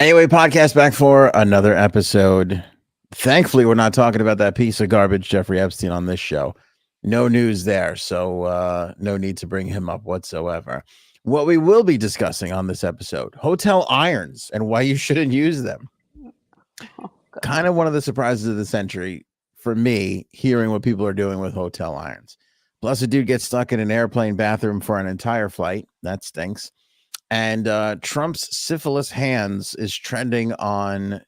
Anyway, podcast back for another episode. Thankfully, we're not talking about that piece of garbage, Jeffrey Epstein, on this show. No news there, so no need to bring him up whatsoever. What we will be discussing on this episode, hotel irons and why you shouldn't use them. Kind of one of the surprises of the century for me, hearing what people are doing with hotel irons. Plus, a dude gets stuck in an airplane bathroom for an entire flight. That stinks. And Trump's syphilis hands is trending on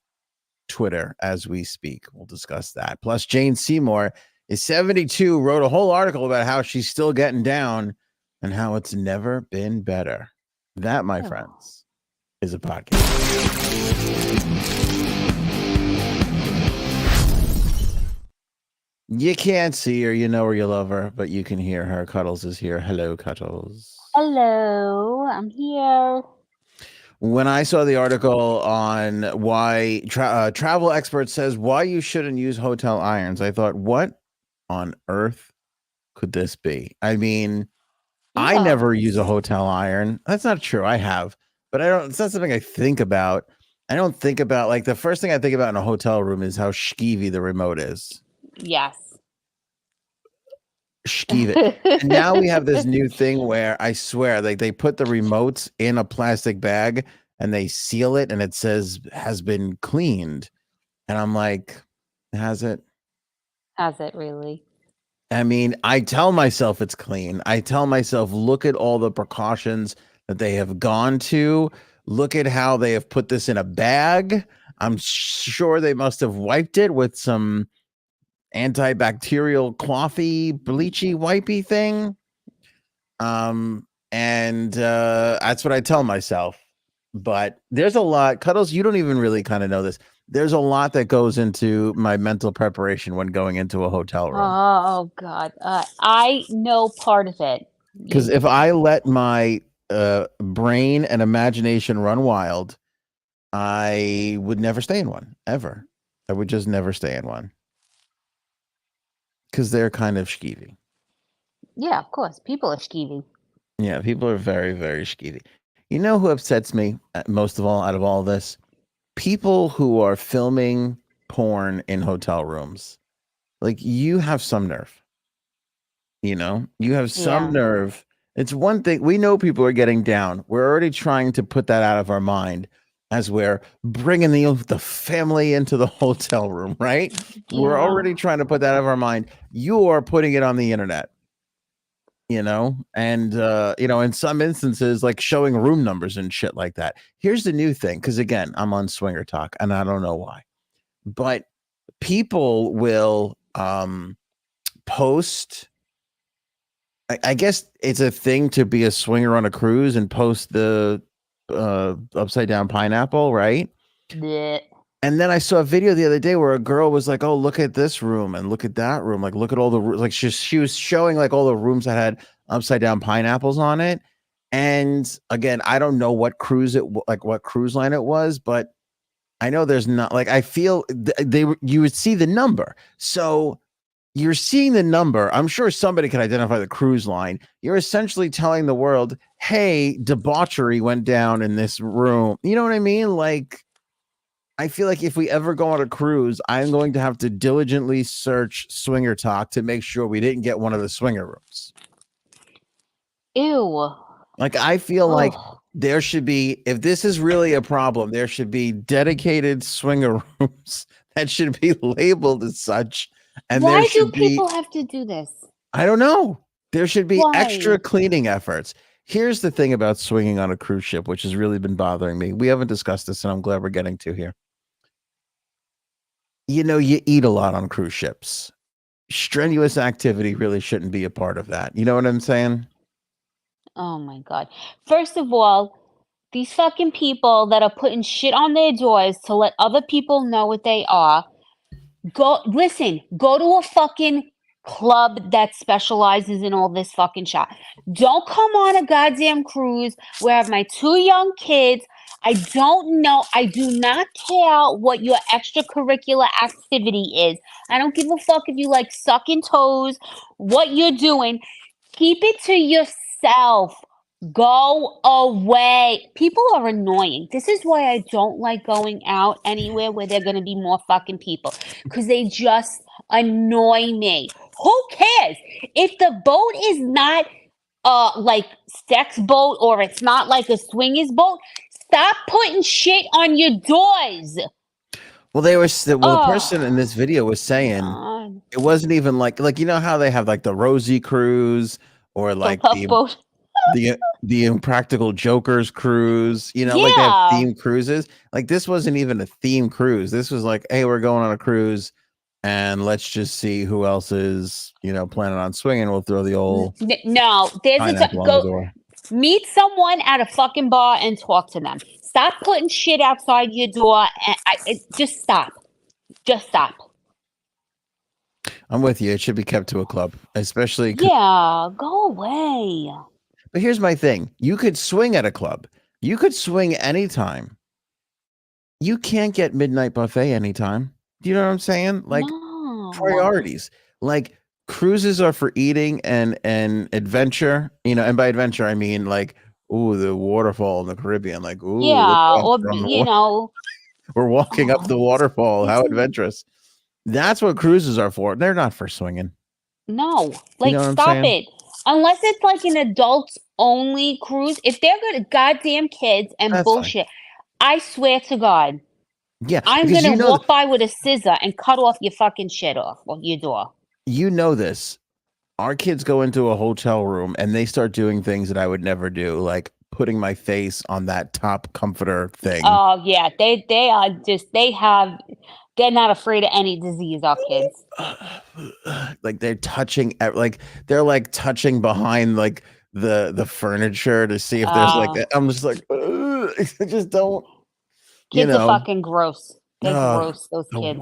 Twitter as we speak. We'll discuss that. Plus, Jane Seymour is 72, wrote a whole article about how she's still getting down and how it's never been better. That, my friends, is a podcast. You can't see her, you know her, you love her, but you can hear her. Cuddles is here. Hello, Cuddles. Hello, I'm here. When I saw the article on why travel expert says why you shouldn't use hotel irons, I thought, what on earth could this be? I mean, I never use a hotel iron. That's not true. I have, but I don't. It's not something I think about. I don't think about, like, the first thing I think about in a hotel room is how skeevy the remote is. Yes. Skeevy. And now we have this new thing where I swear, like, they put the remotes in a plastic bag and they seal it and it says has been cleaned. And I'm like, has it? Has it really? I mean, I tell myself it's clean. I tell myself, look at all the precautions that they have gone to. Look at how they have put this in a bag. I'm sure they must have wiped it with some antibacterial clothy, bleachy, wipey thing. And that's what I tell myself. But there's a lot, Cuddles, you don't even really kind of know this. There's a lot that goes into my mental preparation when going into a hotel room. Oh, God. I know part of it. Because if I let my brain and imagination run wild, I would never stay in one, ever. I would just never stay in one. Because they're kind of skeevy. Yeah, of course. People are skeevy. Yeah, people are very, very skeevy. You know who upsets me most of all out of all this? People who are filming porn in hotel rooms. Like, you have some nerve. You know, you have some nerve. It's one thing. We know people are getting down. We're already trying to put that out of our mind as we're bringing the family into the hotel room, right? Yeah. We're already trying to put that out of our mind. You are putting it on the internet, you know, and, you know, in some instances, like showing room numbers and shit like that. Here's the new thing. Cause again, I'm on Swinger Talk and I don't know why, but people will, post, I guess it's a thing to be a swinger on a cruise and post the upside down pineapple, right? Yeah. And then I saw a video the other day where a girl was like, "Oh, look at this room and look at that room. Like, look at all the like." She was showing like all the rooms that had upside down pineapples on it. And again, I don't know what cruise what cruise line it was, but I know there's not, like, I feel you would see the number. So you're seeing the number. I'm sure somebody can identify the cruise line. You're essentially telling the world, hey, debauchery went down in this room. You know what I mean? Like, I feel like if we ever go on a cruise, I'm going to have to diligently search Swinger Talk to make sure we didn't get one of the swinger rooms. Ew. Like, I feel like there should be, if this is really a problem, there should be dedicated swinger rooms that should be labeled as such. And why do people have to do this? I don't know. There should be extra cleaning efforts. Here's the thing about swinging on a cruise ship, which has really been bothering me. We haven't discussed this, and I'm glad we're getting to here. You know, you eat a lot on cruise ships. Strenuous activity really shouldn't be a part of that. You know what I'm saying? Oh, my God. First of all, these fucking people that are putting shit on their doors to let other people know what they are, go to a fucking club that specializes in all this fucking shit. Don't come on a goddamn cruise where I have my 2 young kids. I don't know. I do not care what your extracurricular activity is. I don't give a fuck if you like sucking toes, what you're doing. Keep it to yourself. Go away. People are annoying. This is why I don't like going out anywhere where there are going to be more fucking people. Because they just annoy me. Who cares? If the boat is not like sex boat or it's not like a swingers boat, stop putting shit on your doors. Well, the person in this video was saying God. it wasn't even like you know how they have like the Rosie cruise or like Love boat. the Impractical Jokers cruise, you know, like they have Yeah. theme cruises. Like this wasn't even a theme cruise. This was like, hey, we're going on a cruise and let's just see who else is, you know, planning on swinging. We'll throw the old No, there's a pineapple on the go door. meet someone at a fucking bar and talk to them. Stop putting shit outside your door. And just stop. Just stop. I'm with you. It should be kept to a club, especially. Yeah, go away. But here's my thing. You could swing at a club. You could swing anytime. You can't get midnight buffet anytime. Do you know what I'm saying? Like No. priorities. Like cruises are for eating and adventure, you know, and by adventure I mean like, ooh, the waterfall in the Caribbean. Like, ooh, Yeah, look or up, you know. we're walking up the waterfall. How it's- adventurous. That's what cruises are for. They're not for swinging. No, like know what I'm stop saying? it. Unless it's like an adults only cruise. If they're good goddamn kids and That's fine. bullshit, I swear to God, Yeah, I'm because gonna you know walk by with a scissor and cut off your fucking shit off your door. you know this. Our kids go into a hotel room and they start doing things that I would never do, like putting my face on that top comforter thing. Oh yeah, they are just they're not afraid of any disease. Our kids. Like they're touching, like they're like touching behind like the furniture to see if there's like. I'm just like, I just don't. Kids You know, are fucking gross. They're gross. Those the kids.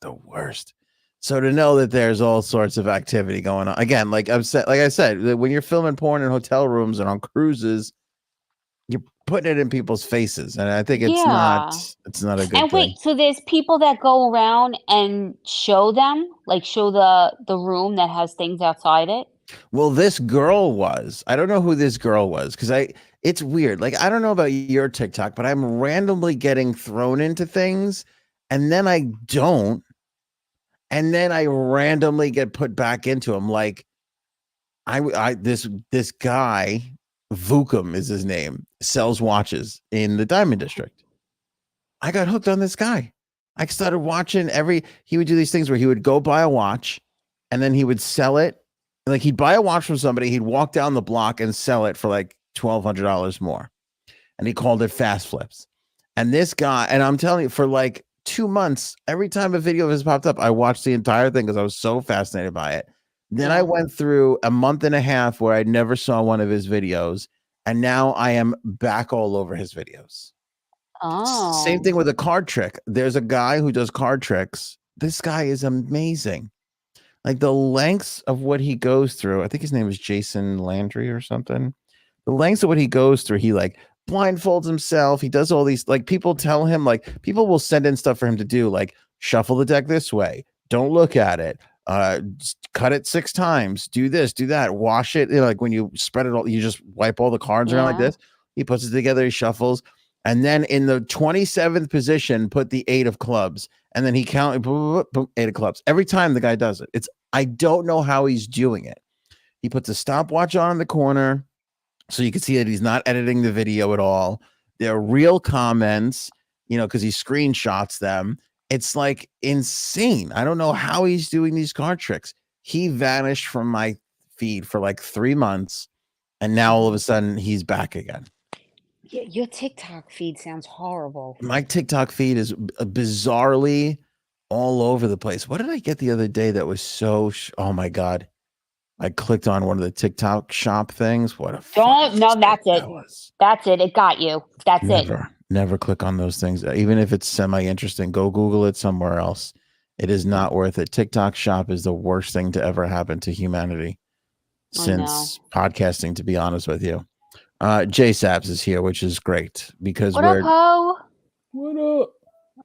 the worst. So to know that there's all sorts of activity going on again, like I said, when you're filming porn in hotel rooms and on cruises, you're putting it in people's faces, and I think it's not a good And thing. wait, so there's people that go around and show them, like show the room that has things outside it. Well, this girl was. I don't know who this girl was because it's weird. Like I don't know about your TikTok, but I'm randomly getting thrown into things, and then I don't, and then I randomly get put back into them. Like this guy, Vukum is his name, sells watches in the Diamond District. I got hooked on this guy. I started watching he would do these things where he would go buy a watch and then he would sell it. Like he'd buy a watch from somebody, he'd walk down the block and sell it for like $1,200 more. And he called it fast flips. And this guy, and I'm telling you, for like 2 months, every time a video of his popped up, I watched the entire thing because I was so fascinated by it. Then I went through a month and a half where I never saw one of his videos. And now I am back all over his videos. Oh. Same thing with a card trick. There's a guy who does card tricks. This guy is amazing. Like the lengths of what he goes through. I think his name is Jason Landry or something. The lengths of what he goes through. He like blindfolds himself. He does all these, like people tell him, like people will send in stuff for him to do, like shuffle the deck this way. Don't look at it. Cut it 6 times. Do this, do that. Wash it. You know, like when you spread it all, you just wipe all the cards around like this. He puts it together. He shuffles. And then in the 27th position, put the 8 of clubs. And then he counted 8 of clubs. Every time the guy does it. I don't know how he's doing it. He puts a stopwatch on in the corner so you can see that he's not editing the video at all. There are real comments, you know, because he screenshots them. It's like insane. I don't know how he's doing these card tricks. He vanished from my feed for like 3 months. And now all of a sudden he's back again. Yeah, your TikTok feed sounds horrible. My TikTok feed is bizarrely all over the place. What did I get the other day that was so oh my God. I clicked on one of the TikTok shop things. What a that's it. That's it. It got you. That's Never click on those things. Even if it's semi-interesting, go Google it somewhere else. It is not worth it. TikTok shop is the worst thing to ever happen to humanity since podcasting, to be honest with you. Jay Saps is here, which is great because What up, Ho? What up?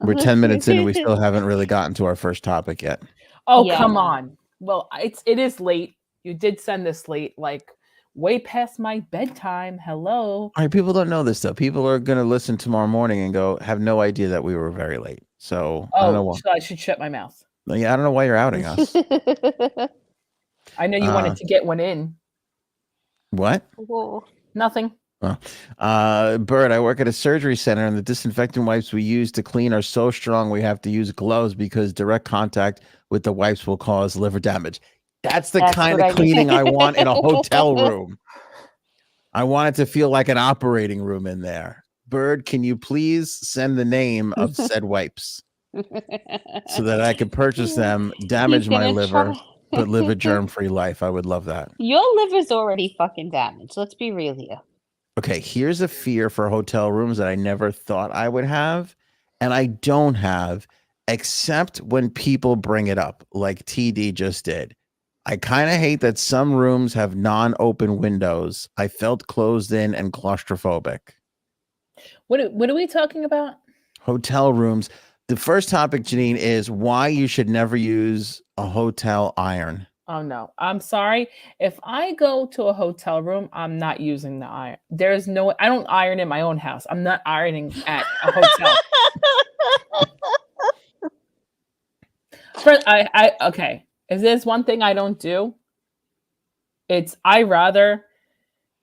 We're 10 minutes in and we still haven't really gotten to our first topic yet. Oh, come on. Well, it is late. You did send this late. Like way past my bedtime. Hello. All right, people don't know this though. People are gonna listen tomorrow morning and go have no idea that we were very late. So I don't know Oh, why. so I should shut my mouth. Yeah, I don't know why you're outing us. I know you wanted to get one in. What? Whoa. Nothing. Bert, I work at a surgery center, and the disinfectant wipes we use to clean are so strong we have to use gloves because direct contact with the wipes will cause liver damage. That's the kind of cleaning I want in a hotel room. I want it to feel like an operating room in there. Bird, can you please send the name of said wipes so that I could purchase them, damage my liver, but live a germ-free life? I would love that. Your liver's already fucking damaged. Let's be real here. Okay, here's a fear for hotel rooms that I never thought I would have, and I don't have, except when people bring it up, like TD just did. I kind of hate that some rooms have non-open windows. I felt closed in and claustrophobic. What are we talking about? Hotel rooms. The first topic, Janine, is why you should never use a hotel iron. Oh no, I'm sorry. If I go to a hotel room, I'm not using the iron. There's no, I don't iron in my own house. I'm not ironing at a hotel. First, okay. If there's one thing I don't do, it's I rather.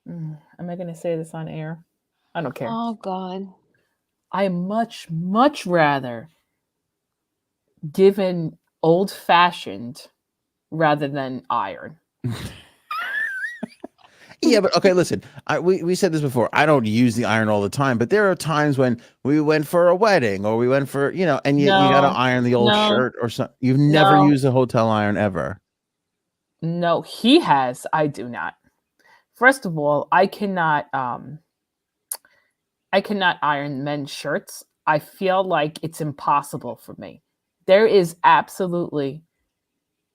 Am I going to say this on air? I don't care. Oh God. I much rather give an old-fashioned rather than iron. Yeah, but okay, listen. We said this before. I don't use the iron all the time, but there are times when we went for a wedding or we went for, and you got to iron the old shirt or something. You've never used a hotel iron ever. No, he has. I do not. First of all, I cannot iron men's shirts. I feel like it's impossible for me. There is absolutely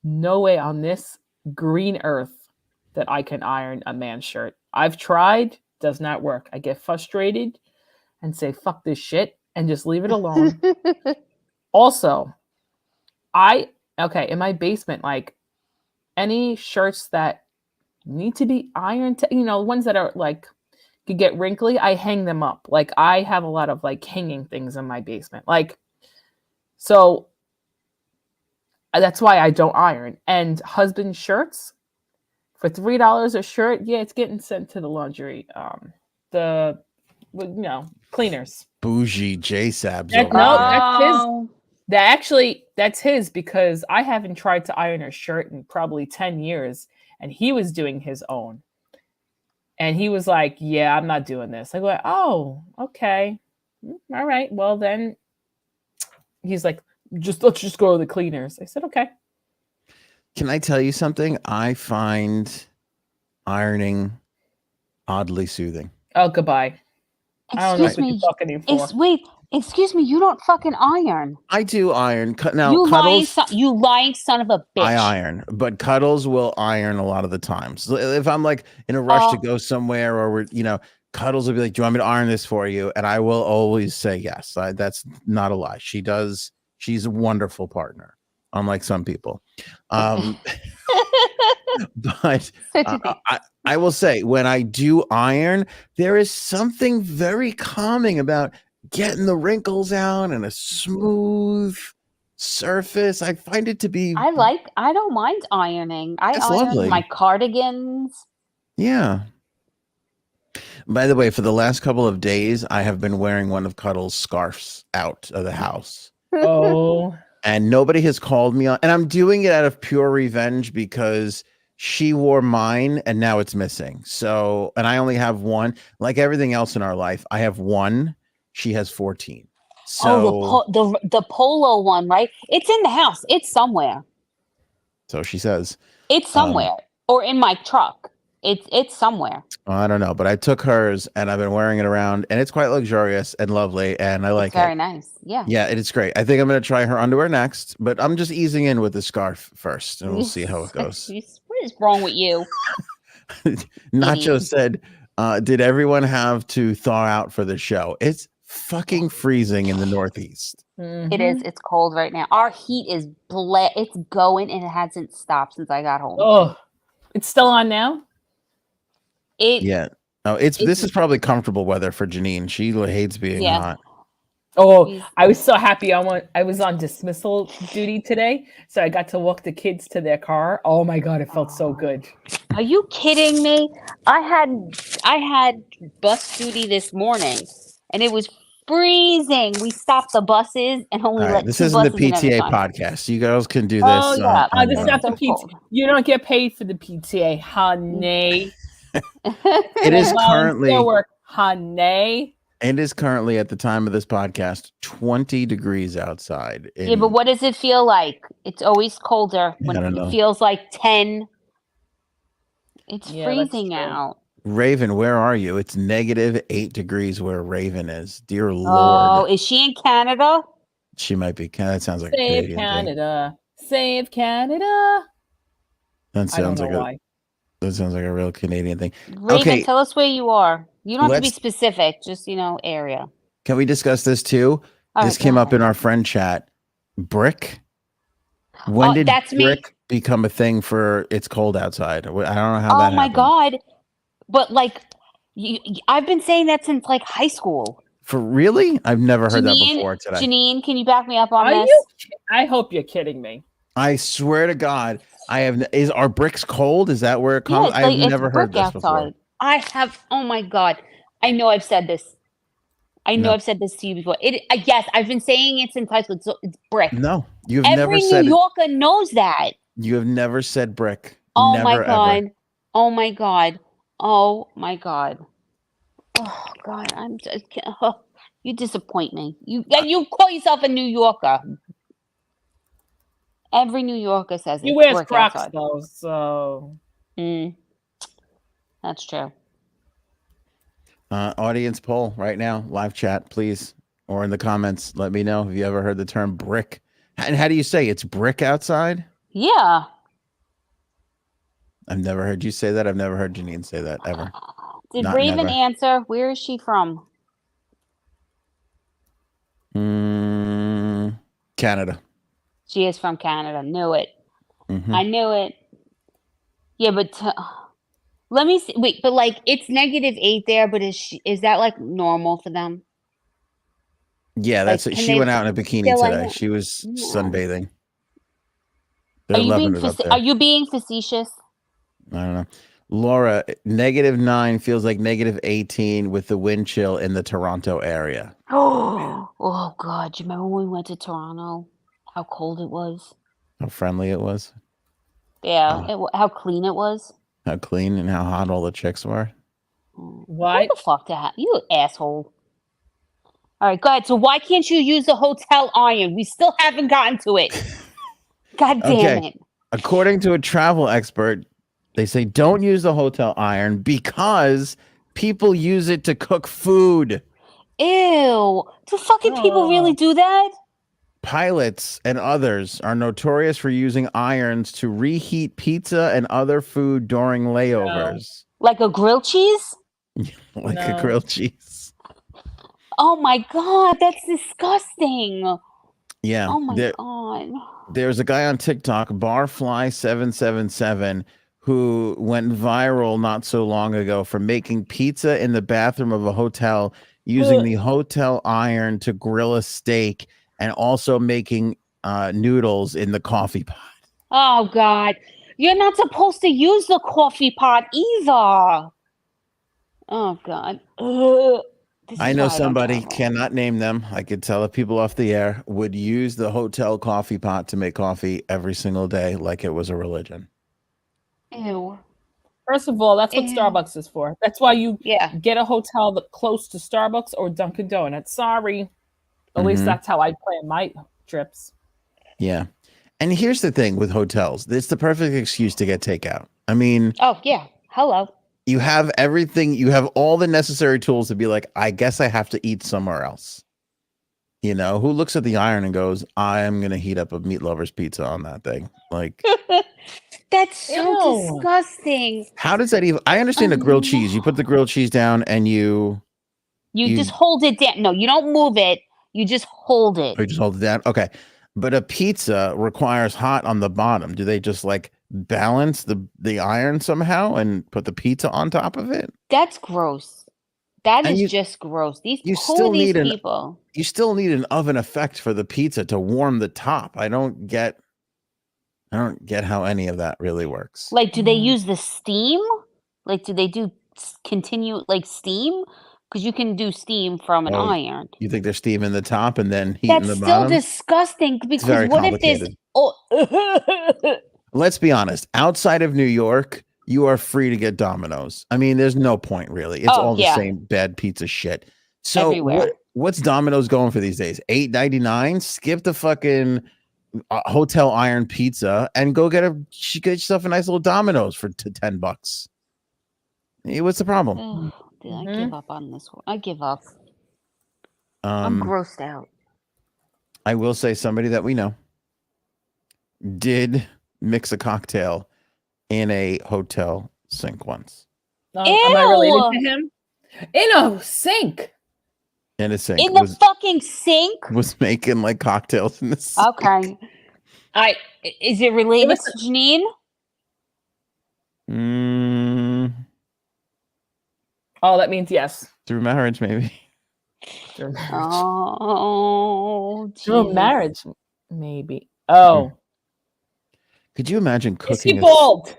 no way on this green earth that I can iron a man's shirt. I've tried, does not work. I get frustrated and say, fuck this shit, and just leave it alone. Also, in my basement, like any shirts that need to be ironed, ones that are like could get wrinkly, I hang them up. Like I have a lot of like hanging things in my basement. Like, so that's why I don't iron. And husband shirts for $3 a shirt, yeah, it's getting sent to the laundry. Cleaners. Bougie J-Sabs. That's his. That's his because I haven't tried to iron a shirt in probably 10 years, and he was doing his own. And he was like, yeah, I'm not doing this. I go, oh, okay. All right. Well, then he's like, let's just go to the cleaners. I said, okay. Can I tell you something? I find ironing oddly soothing. Oh, goodbye. Excuse me. Excuse me. You don't fucking iron. I do iron. Now, you Cuddles, lying son of a bitch. I iron, but Cuddles will iron a lot of the times. If I'm like in a rush to go somewhere, or we're, Cuddles will be like, "Do you want me to iron this for you?" And I will always say yes. That's not a lie. She does. She's a wonderful partner, unlike some people. But I will say, when I do iron, there is something very calming about getting the wrinkles out and a smooth surface. I find it to be. I don't mind ironing. I iron lovely. My cardigans. Yeah. By the way, for the last couple of days, I have been wearing one of Cuddle's scarves out of the house. Oh. And nobody has called me on, and I'm doing it out of pure revenge because she wore mine and now it's missing. So, and I only have one. Like everything else in our life, I have one. She has 14. So the polo one, right? It's in the house. It's somewhere. So she says. It's somewhere, or in my truck. It's somewhere. I don't know, but I took hers and I've been wearing it around, and it's quite luxurious and lovely, and I like it. Very nice. Yeah. Yeah, it's great. I think I'm going to try her underwear next, but I'm just easing in with the scarf first, and we'll see how it goes. What is wrong with you? Nacho said, did everyone have to thaw out for the show? It's fucking freezing in the Northeast. Mm-hmm. It is. It's cold right now. Our heat is it's going, and it hasn't stopped since I got home. Oh, it's still on now? Yeah. Oh, this is probably comfortable weather for Janine. She hates being hot. Oh, I was so happy. I was on dismissal duty today, so I got to walk the kids to their car. Oh my god, it felt so good. Are you kidding me? I had bus duty this morning, and it was freezing. We stopped the buses and only let this two isn't the buses in at a PTA time. podcast. You girls can do this. Oh yeah, this is not the PTA. You don't get paid for the PTA, honey. It is currently work, honey. It is currently at the time of this podcast 20 degrees outside. Yeah, but what does it feel like? It's always colder when it feels like 10. It's freezing out. Raven, where are you? It's -8 degrees where Raven is. Dear Lord. Oh, is she in Canada? She might be. That sounds like Save a Canadian Canada. Thing. Save Canada. That sounds that sounds like a real Canadian thing. Raven, tell us where you are. You don't have to be specific, just area. Can we discuss this too? This came up in our friend chat. Brick. When did brick become a thing for it's cold outside? I don't know how that happened. Oh my god. But I've been saying that since high school. For really? I've never heard that before today. Janine, can you back me up on this? I hope you're kidding me. I swear to God, is our bricks cold? Is that where it comes? Yeah, I've never heard this before. I have. Oh my god! I know I've said this. I've said this to you before. Yes, I've been saying it since high school. So it's brick. No, you've never said. Every New Yorker knows that. You have never said brick. Oh never, my god! Ever. Oh my god! Oh my god! Oh god! I'm just. You disappoint me. You call yourself a New Yorker. Every New Yorker says it. He wears Crocs though, so. That's true. Audience poll right now, live chat, please, or in the comments. Let me know if you ever heard the term brick. And how do you say it's brick outside? Yeah. I've never heard you say that. I've never heard Janine say that ever. Did Raven answer? Where is she from? Canada. She is from Canada. Knew it. Mm-hmm. I knew it. Yeah, but let me see. Wait, but it's -8 there. But is that normal for them? Yeah, that's it. She went out in a bikini today. She was sunbathing. Are you being facetious? I don't know. Laura, -9 feels like -18 with the wind chill in the Toronto area. Oh God! Do you remember when we went to Toronto? How cold it was. How friendly it was. Yeah, how clean it was. How clean and how hot all the chicks were. What the fuck to you asshole? All right, go ahead. So why can't you use the hotel iron? We still haven't gotten to it. God damn it. According to a travel expert, they say don't use the hotel iron because people use it to cook food. Ew. Do fucking people really do that? Pilots and others are notorious for using irons to reheat pizza and other food during layovers. Like a grilled cheese? A grilled cheese. Oh my God, that's disgusting. Yeah. Oh my God. There's a guy on TikTok, Barfly777, who went viral not so long ago for making pizza in the bathroom of a hotel using the hotel iron to grill a steak and also making noodles in the coffee pot. Oh, God. You're not supposed to use the coffee pot either. Oh, God. I know somebody, cannot name them. I could tell if people off the air would use the hotel coffee pot to make coffee every single day like it was a religion. Ew. First of all, that's what Starbucks is for. That's why you get a hotel that close to Starbucks or Dunkin' Donuts. Sorry. At least that's how I plan my trips. Yeah. And here's the thing with hotels. It's the perfect excuse to get takeout. I mean. Oh, yeah. Hello. You have everything. You have all the necessary tools to be like, I guess I have to eat somewhere else. You know, who looks at the iron and goes, I am going to heat up a meat lover's pizza on that thing. Like. That's so disgusting. How does that even? I understand a grilled cheese. You put the grilled cheese down and you just hold it down. No, you don't move it. You just hold it. Or you just hold it down. Okay. But a pizza requires hot on the bottom. Do they just like balance the iron somehow and put the pizza on top of it? That's gross. That And is just gross. you Who still are these need people? you still need an oven effect for the pizza to warm the top. I don't get how any of that really works. Like, do they use the steam? Like, do they do continue like steam? Because you can do steam from an Oh, iron. you think they're steaming the top and then heating That's the still bottom? disgusting. Because very what if this? complicated. Oh, Let's be honest. Outside of New York, you are free to get Domino's. I mean, there's no point really. It's all the yeah. same bad pizza shit. So Everywhere. what's Domino's going for these days? $8.99. Skip the fucking hotel iron pizza and go get yourself a nice little Domino's for $10. What's the problem? Ugh, dude, I give up on this one. I give up. Um, I'm grossed out. I will say somebody that we know did mix a cocktail in a hotel sink once. Am I related to him? In a sink. In a sink. In the fucking sink? Was making like cocktails in the sink. Okay. Is it related to Janine? Oh, that means yes. Through marriage, maybe. Through marriage. Oh, through marriage, maybe. Oh. Could you imagine cooking? Is he bald?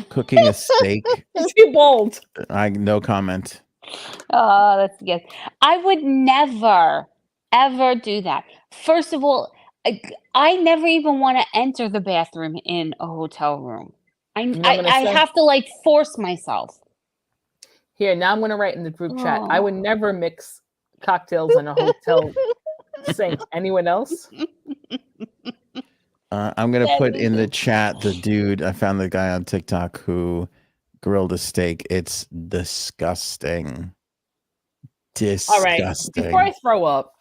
Cooking a steak? Is he bald? No comment. Oh, that's good. I would never, ever do that. First of all, I never even want to enter the bathroom in a hotel room. I have to like force myself. Here, now I'm going to write in the group chat. I would never mix cocktails in a hotel sink. Anyone else? I'm going to put in the chat the dude. I found the guy on TikTok who grilled a steak. It's disgusting. Disgusting. All right. Before I throw up.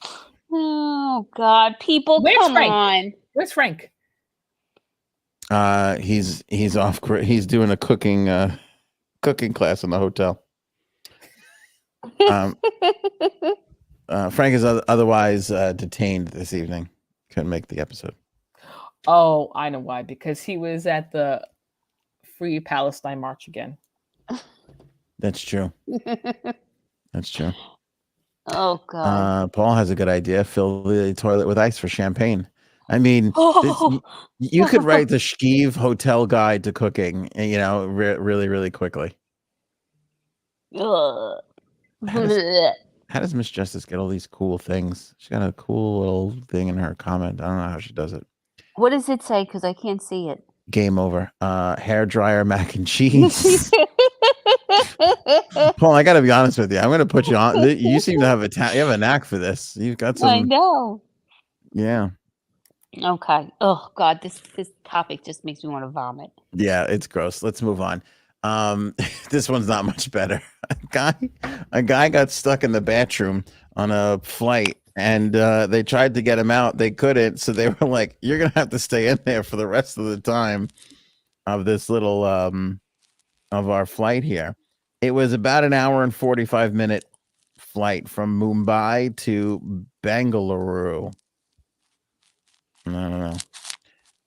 Oh, God. People, come on. Where's Frank? He's off. He's doing a cooking class in the hotel. Frank is otherwise detained this evening. Couldn't make the episode. Oh, I know why. Because he was at the Free Palestine March again. That's true. That's true. Oh, God. Paul has a good idea. Fill the toilet with ice for champagne. I mean, you could write the Schkeeve hotel guide to cooking, really, really quickly. How does Miss Justice get all these cool things? She got a cool little thing in her comment. I don't know how she does it. What does it say? Because I can't see it. Game over. Hair dryer mac and cheese. Paul, I gotta be honest with you. I'm gonna put you on. You seem to have you have a knack for this. You've got some. I know. Yeah. Okay. Oh God, this topic just makes me want to vomit. Yeah, it's gross. Let's move on. This one's not much better. A guy got stuck in the bathroom on a flight, and they tried to get him out. They couldn't, so they were like, "You're gonna have to stay in there for the rest of the time of this little of our flight here." It was about an hour and 45-minute flight from Mumbai to Bengaluru. I don't know.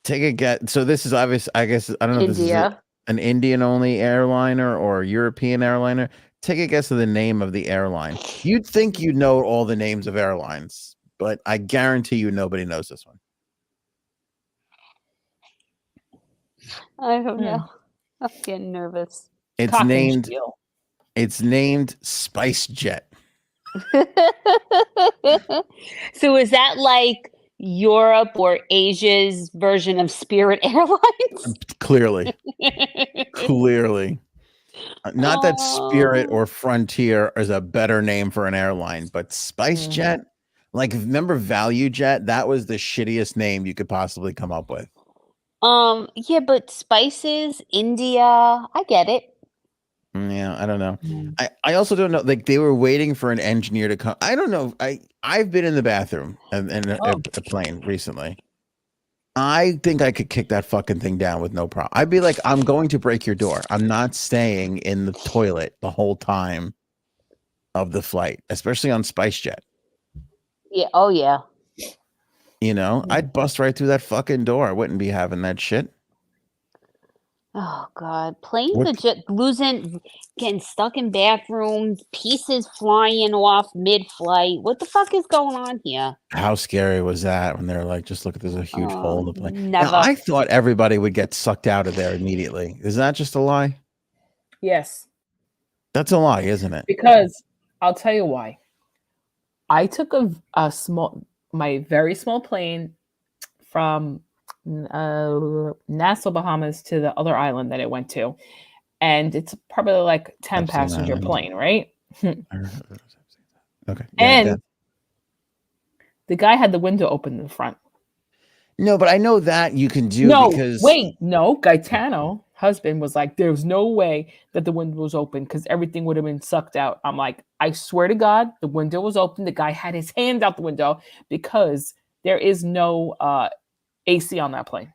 Take a guess. So this is obvious. I guess I don't know. India. This is an Indian-only airliner or European airliner. Take a guess of the name of the airline. You'd think you know all the names of airlines, but I guarantee you nobody knows this one. I don't know. I'm getting nervous. It's named Spice Jet. So is that like Europe or Asia's version of Spirit Airlines? Clearly. Not that Spirit or Frontier is a better name for an airline, but Spice Jet, like remember Value Jet? That was the shittiest name you could possibly come up with. Yeah, but spices, India, I get it. Yeah, I don't know. I also don't know. Like they were waiting for an engineer to come. I don't know. I've been in the bathroom and a plane recently. I think I could kick that fucking thing down with no problem. I'd be like, I'm going to break your door. I'm not staying in the toilet the whole time of the flight, especially on SpiceJet. Yeah. Oh yeah. I'd bust right through that fucking door. I wouldn't be having that shit. Oh God, planes What are just losing, getting stuck in bathrooms, pieces flying off mid-flight. What the fuck is going on here? How scary was that when they're like, just look at there's a huge hole in the plane. Now, Never. I thought everybody would get sucked out of there immediately. Is that just a lie? Yes, That's a lie, isn't it? because I'll tell you why. I took my very small plane from Nassau, Bahamas to the other island that it went to. And it's probably like 10 Epstein passenger Island. plane, right? Okay. And the guy had the window open in the front. No, but I know that you can do No, because wait, no. Gaetano, husband, was like, there's no way that the window was open because everything would have been sucked out. I'm like, I swear to God, the window was open. The guy had his hand out the window because there is no AC on that plane.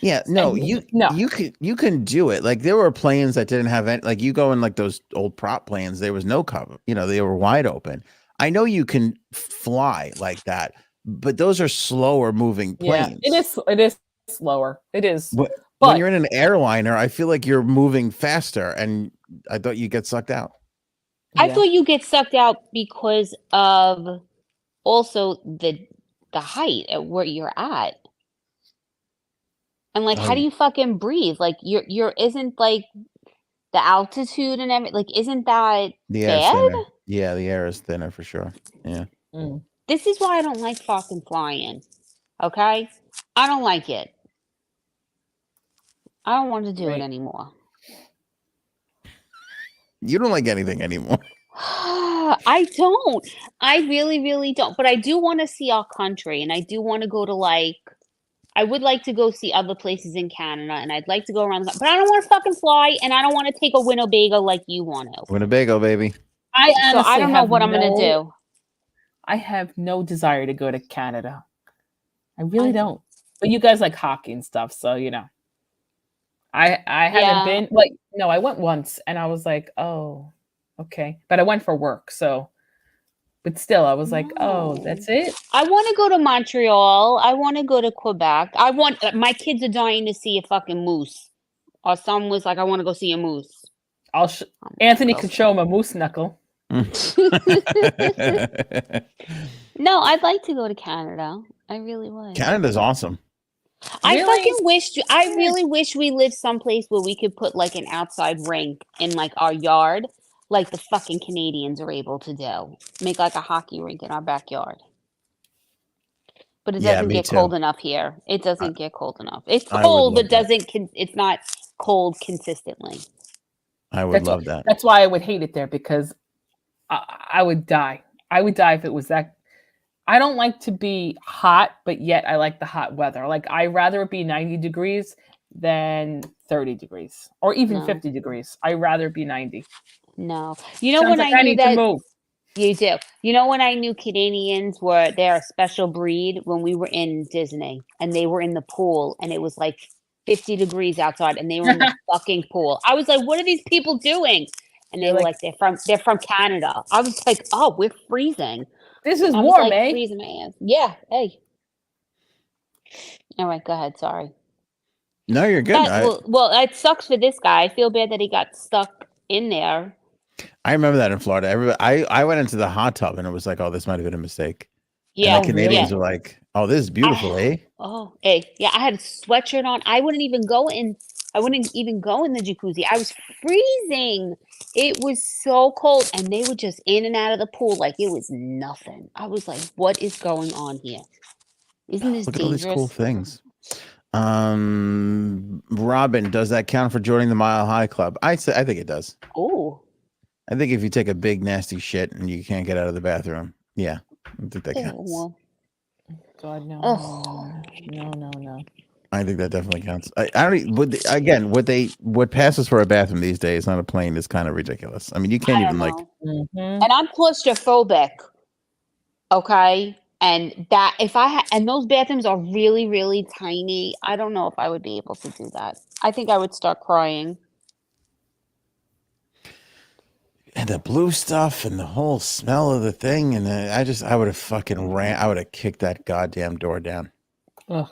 yeah, no, And you can do it. Like there were planes that didn't have any, like you go in like those old prop planes, there was no cover, they were wide open. I know you can fly like that, but those are slower moving planes. Yeah, it is slower. It is. But But when you're in an airliner, I feel like you're moving faster, and I thought you get sucked out. I yeah. thought you get sucked out because of also the height at where you're at. And like, how do you fucking breathe? Like you're isn't like the altitude and everything, like, isn't that The air's bad? thinner. Yeah, the air is thinner for sure. Yeah. Mm. This is why I don't like fucking flying. Okay? I don't like it. I don't want to do it Right. anymore. You don't like anything anymore. I don't. I really, really don't. But I do want to see our country, and I do want to go to I would like to go see other places in Canada, and I'd like to go around, but I don't want to fucking fly, and I don't want to take a Winnebago like you want to. Winnebago, baby. I So honestly I don't know what I'm gonna do. I have no desire to go to Canada. I really don't. But you guys like hockey and stuff, so I haven't been I went once and I was like, oh, okay. But I went for work, but still I was like, oh, that's it. I want to go to Montreal. I want to go to Quebec. My kids are dying to see a fucking moose. Our son was like, I want to go see a moose. Anthony could show him a moose knuckle. No, I'd like to go to Canada. I really would. Canada's awesome. I Really? I really wish we lived someplace where we could put like an outside rink in like our yard, like the fucking Canadians are able to do. Make like a hockey rink in our backyard. But it doesn't get cold enough here. It doesn't get cold enough. It's cold, but it's not cold consistently. I would love that. That's why I would hate it there, because I would die. I would die if it was that. I don't like to be hot, but yet I like the hot weather. Like, I'd rather it be 90 degrees than 30 degrees or even 50 degrees. I'd rather be 90. No. You know, when I knew that, you do. You know, when I knew Canadians they're a special breed, when we were in Disney and they were in the pool and it was like 50 degrees outside and they were in the fucking pool. I was like, what are these people doing? And they were like, they're from Canada. I was like, oh, we're freezing. This is warm, eh? Freezing my ass. Yeah, hey. All right, go ahead. Sorry. No, you're good. Well, it sucks for this guy. I feel bad that he got stuck in there. I remember that in Florida. I went into the hot tub and it was like, oh, this might have been a mistake. Yeah, and the Canadians were like, oh, this is beautiful, eh? Oh, hey, yeah. I had a sweatshirt on. I wouldn't even go in the jacuzzi. I was freezing. It was so cold, and they were just in and out of the pool like it was nothing. I was like, what is going on here? Isn't this Look dangerous? at all these cool things. Robin, does that count for joining the Mile High Club? I think it does. Oh. I think if you take a big nasty shit and you can't get out of the bathroom, yeah, I think that counts. Well. God, no. No. I think that definitely counts. I don't. What passes for a bathroom these days on a plane is kind of ridiculous. I mean, you can't even like. Mm-hmm. And I'm claustrophobic. Okay, and that and those bathrooms are really, really tiny. I don't know if I would be able to do that. I think I would start crying. And the blue stuff and the whole smell of the thing, and I would have fucking ran. I would have kicked that goddamn door down. Ugh.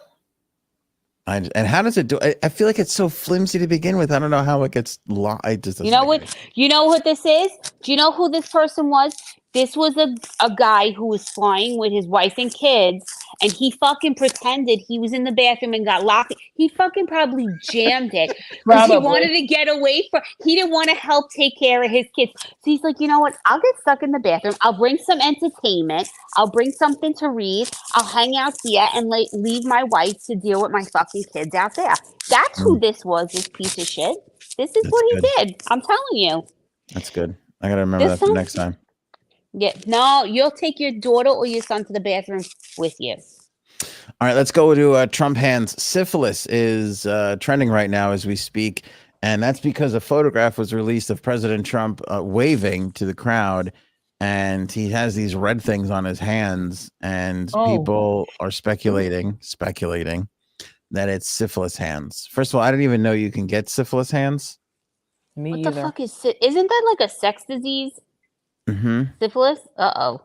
And how does it do? I feel like it's so flimsy to begin with. I don't know how it gets. It just You doesn't know make what? You know what this is? Do you know who this person was? This was a guy who was flying with his wife and kids, and he fucking pretended he was in the bathroom and got locked. He fucking probably jammed it because he wanted to get away from. He didn't want to help take care of his kids. So he's like, you know what? I'll get stuck in the bathroom. I'll bring some entertainment. I'll bring something to read. I'll hang out here and leave my wife to deal with my fucking kids out there. That's who this was. This piece of shit. This is That's what good. he did. I'm telling you. That's good. I gotta remember that for next time. Yeah, no, you'll take your daughter or your son to the bathroom with you. All right, let's go to Trump hands. Syphilis is trending right now as we speak, and that's because a photograph was released of President Trump waving to the crowd, and he has these red things on his hands, and people are speculating that it's syphilis hands. First of all, I didn't even know you can get syphilis hands. Me what either. The fuck is isn't that like a sex disease? Mm-hmm. Syphilis? Uh-oh.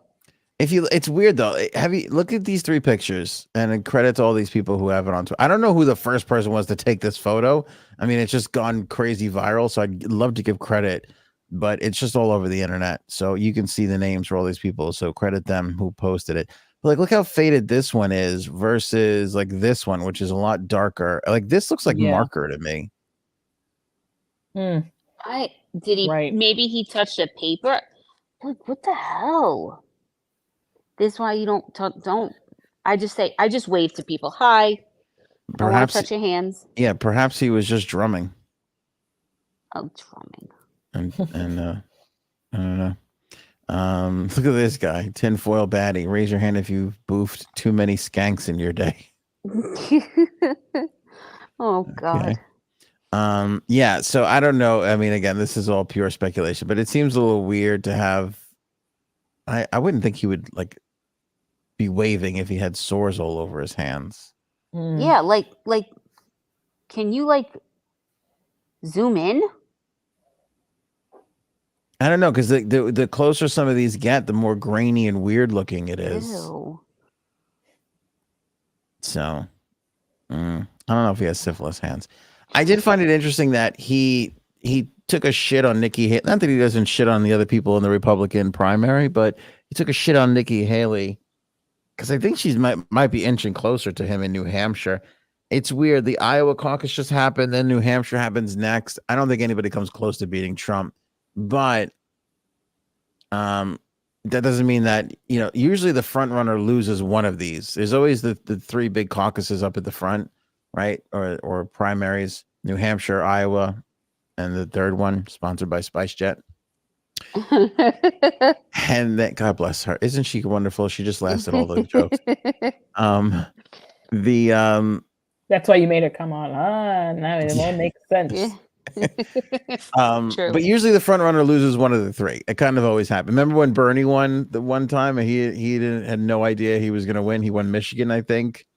It's weird though. Have you look at these 3 pictures and it credits all these people who have it on Twitter. I don't know who the first person was to take this photo. I mean, it's just gone crazy viral. So I'd love to give credit, but it's just all over the internet. So you can see the names for all these people. So credit them who posted it. But like, look how faded this one is versus like this one, which is a lot darker. Like this looks like marker to me. Maybe he touched a paper. Like, what the hell? This is why you don't. I just wave to people. Hi. Perhaps, I want to touch your hands. Yeah, perhaps he was just drumming. Oh, drumming. And I don't know. Look at this guy, tinfoil baddie. Raise your hand if you've boofed too many skanks in your day. Oh God. Okay. Yeah, so I don't know. I mean, again, this is all pure speculation, but it seems a little weird to have. I wouldn't think he would like be waving if he had sores all over his hands. Yeah, like, can you like zoom in? I don't know, because the closer some of these get, the more grainy and weird looking it is. Ew. So, I don't know if he has syphilis hands. I did find it interesting that he took a shit on Nikki Haley. Not that he doesn't shit on the other people in the Republican primary, but he took a shit on Nikki Haley because I think she's might be inching closer to him in New Hampshire. It's weird. The Iowa caucus just happened, then New Hampshire happens next. I don't think anybody comes close to beating Trump, but that doesn't mean that, usually the front runner loses one of these. There's always the 3 big caucuses up at the front, right? Or primaries, New Hampshire, Iowa, and the third one sponsored by SpiceJet. And that, God bless her. Isn't she wonderful? She just lasted all those jokes. That's why you made her come on. Now it all makes sense. But usually the front runner loses one of the 3. It kind of always happens. Remember when Bernie won the one time and he had no idea he was going to win. He won Michigan, I think,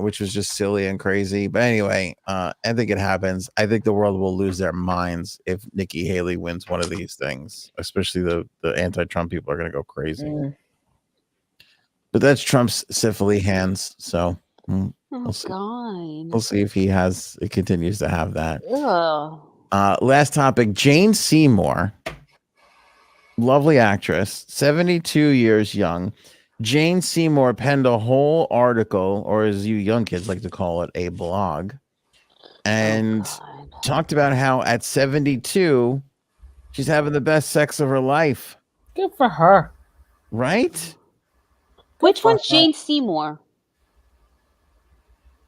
which was just silly and crazy. But anyway, I think it happens. I think the world will lose their minds if Nikki Haley wins one of these things, especially the anti-Trump people are going to go crazy. But that's Trump's syphilis hands. So we'll see. God. We'll see if it continues to have that. Last topic, Jane Seymour, lovely actress, 72 years young. Jane Seymour penned a whole article, or as you young kids like to call it, a blog, and talked about how at 72, she's having the best sex of her life. Good for her. Right? Which one's Jane Seymour?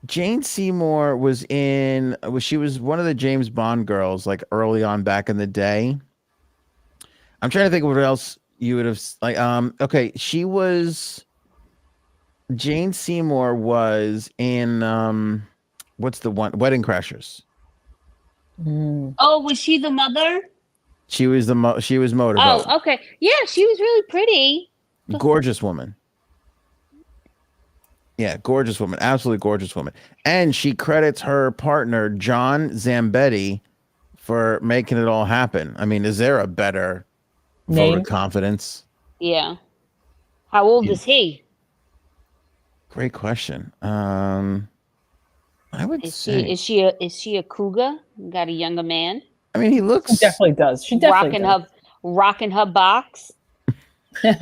Jane Seymour she was one of the James Bond girls, like early on back in the day. I'm trying to think of what else you would have okay. Jane Seymour was in what's the one, Wedding Crashers. Oh, was she the mother? She was Motorboat. Oh, okay. Yeah, she was really pretty. Gorgeous woman. Yeah, gorgeous woman. Absolutely gorgeous woman. And she credits her partner, John Zambetti, for making it all happen. I mean, is there a better vote of confidence? Yeah. How old is he? Great question. I would Is say. is she a cougar? Got a younger man I mean, he She looks. definitely does. She definitely rocking her box. does.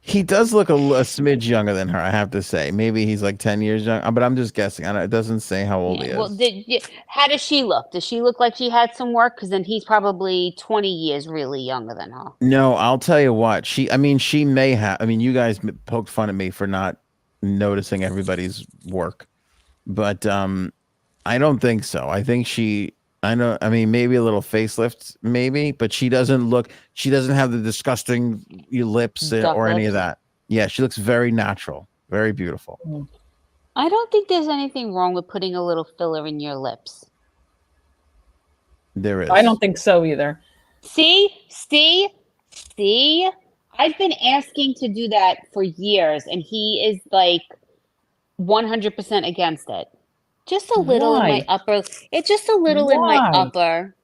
He does look a smidge younger than her. I have to say. Maybe he's like 10 years young, but I'm just guessing. It doesn't say how old he Well, is. how does she look? Does she look like she had some work? Because then he's probably 20 years really younger than her. No, I'll tell you what. I mean, she may have. I mean, you guys poked fun at me for not noticing everybody's work, but I don't think so. I think she. I know. I mean, maybe a little facelift, maybe, but she doesn't look. She doesn't have the disgusting lips Duck or any of lips. that. Yeah, she looks very natural, very beautiful. I don't think there's anything wrong with putting a little filler in your lips. There is. I don't think so either. See? I've been asking to do that for years, and he is like 100% against it. Just a little in my Why? upper. It's just a little in my Why? upper.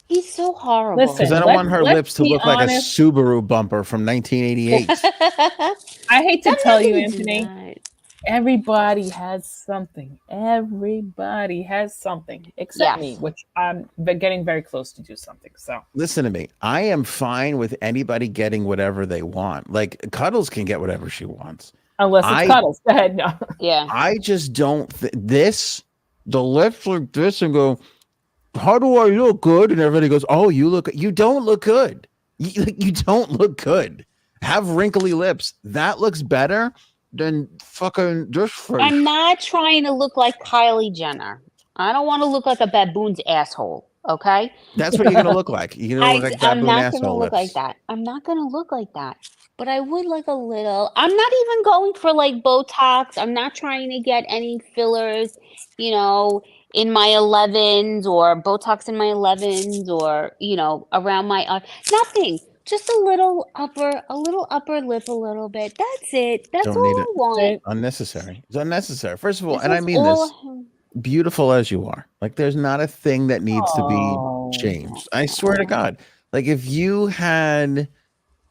He's so horrible. Because I Listen, don't want her let's lips to be look like a honest. Subaru bumper from 1988. I hate to I'm tell not you, gonna do Anthony, that. everybody has something. Everybody has something, except me, Yes. which I'm getting very close to do something. So Listen to me. I am fine with anybody getting whatever they want. Like Cuddles can get whatever she wants. unless it's Cuddles, go ahead. No. Yeah. I just don't. The lips like this and go, how do I look good? And everybody goes, oh, you don't look good. You don't look good. Have wrinkly lips. That looks better than fucking this face. I'm not trying to look like Kylie Jenner. I don't want to look like a baboon's asshole. Okay. That's what you're gonna look like. You're gonna look like I'm baboon not going to asshole look like lips. that. I'm not going to look like that. But I would like a little. I'm not even going for like Botox. I'm not trying to get any fillers, in my 11s or Botox in my 11s or, around my nothing. Just a little upper lip a little bit. That's it. That's Don't all need I it. want. Unnecessary. It's unnecessary. First of all, This and I is mean all. this, beautiful as you are. Like there's not a thing that needs to be Oh. changed. I swear to God. Like if you had,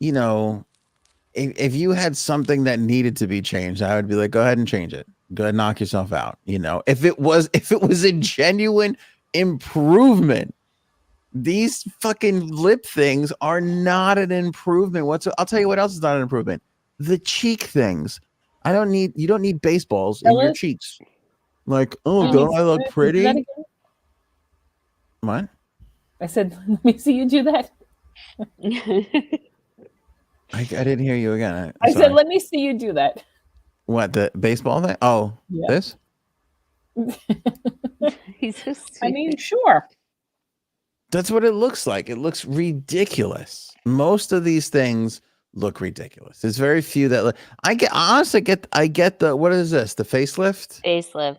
if you had something that needed to be changed, I would be like, go ahead and change it. Go ahead and knock yourself out. If it was a genuine improvement, these fucking lip things are not an improvement. I'll tell you what else is not an improvement. The cheek things. You don't need baseballs in your Ellis? cheeks. Like, oh, Let me don't I look see- do that pretty? again? What? I said, let me see you do that. I didn't hear you again. I Sorry. said, let me see you do that. What, the baseball thing? Oh, Yeah. this? He's so stupid. I mean, sure. That's what it looks like. It looks ridiculous. Most of these things look ridiculous. There's very few that I get the, what is this? The facelift? Facelift.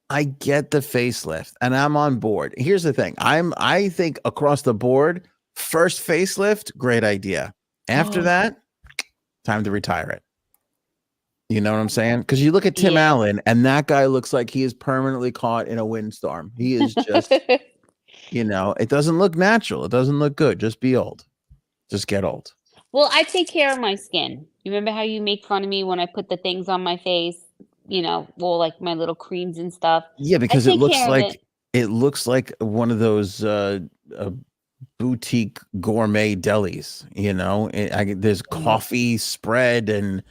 I get the facelift and I'm on board. Here's the thing. I think across the board, first facelift, great idea. After that, time to retire it. You know what I'm saying? Because you look at Tim Yeah. Allen and that guy looks like he is permanently caught in a windstorm. He is just, it doesn't look natural. It doesn't look good. Just be old. Just get old. Well, I take care of my skin. You remember how you make fun of me when I put the things on my face? Like my little creams and stuff. Yeah, because I take care of it looks like one of those boutique gourmet delis. There's coffee spread and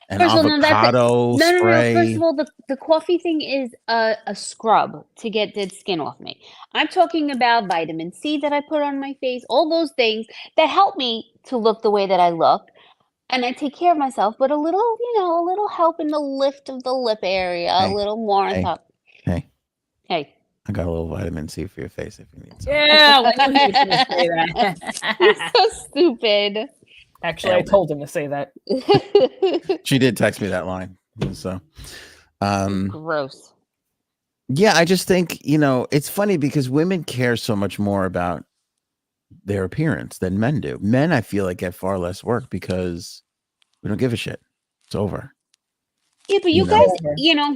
avocado spray. No. First of all, the coffee thing is a scrub to get dead skin off me. I'm talking about vitamin C that I put on my face, all those things that help me to look the way that I look. And I take care of myself, but a little help in the lift of the lip area, a little more on top. Hey, Hey. I got a little vitamin C for your face if you need some. Yeah, I knew he was going to say that. You're so stupid. Actually, I told him to say that. She did text me that line. So, Gross. yeah, I just think, it's funny because women care so much more about their appearance than men do. Men, I feel like, get far less work because we don't give a shit. It's over. Yeah, but you guys,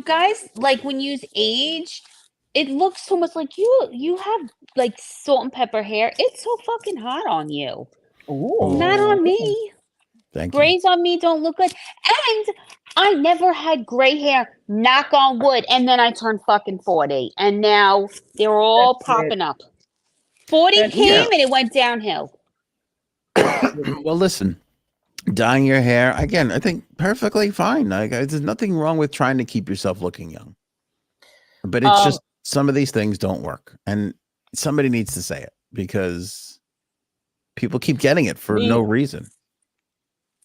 guys, like when you age, it looks so much like you have like salt and pepper hair. It's so fucking hot on you. Ooh. Not on me. Thank you. Braids on me don't look good. And I never had gray hair, knock on wood, and then I turned fucking 40. And now they're all That's popping up. 40 That's came it. and it went downhill. Well, listen, dyeing your hair again, I think perfectly fine. Like, there's nothing wrong with trying to keep yourself looking young, but it's just some of these things don't work, and somebody needs to say it because people keep getting it for no reason.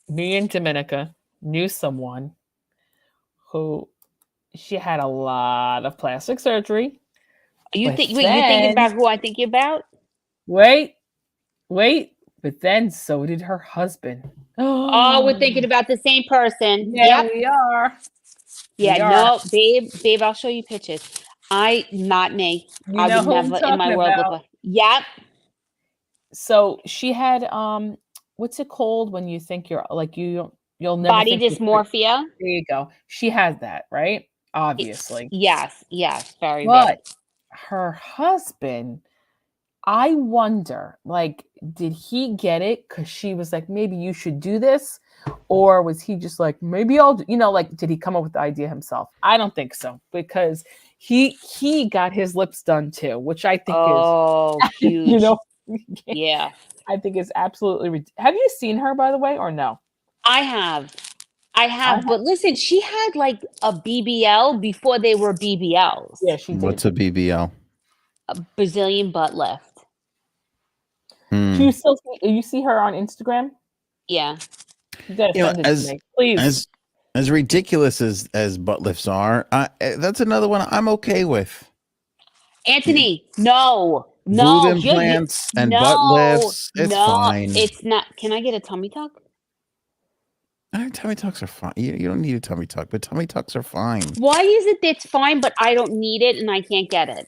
Me and Dominica knew someone who she had a lot of plastic surgery. You thinking about who I think you're about? Wait, but then so did her husband. Oh, we're thinking about the same person. Yeah, Yep. we are. Yeah, no, babe, I'll show you pictures. Not me. You I know would who I'm never in my talking world look about. like. Yep. So she had what's it called when you think you're like you'll never Body think you're dysmorphia. There you go. She has that, right? Obviously. Yes, very But bad. her husband, I wonder, like, did he get it because she was like, maybe you should do this? Or was he just like, maybe I'll do, like, did he come up with the idea himself? I don't think so, because he got his lips done too, which I think is huge. Yeah. I think is absolutely Have you seen her, by the way, or no? I have, but listen, she had like a BBL before they were BBLs. Yeah, she did. What's a BBL? A Brazilian butt lift. Do you still see her on Instagram? Yeah. You gotta send it to me, please. As ridiculous as butt lifts are, that's another one I'm okay with. Anthony, no, Boob implants and butt lifts, it's fine. It's not. Can I get a tummy tuck? Tummy tucks are fine. You don't need a tummy tuck, but tummy tucks are fine. Why is it that's fine, but I don't need it and I can't get it?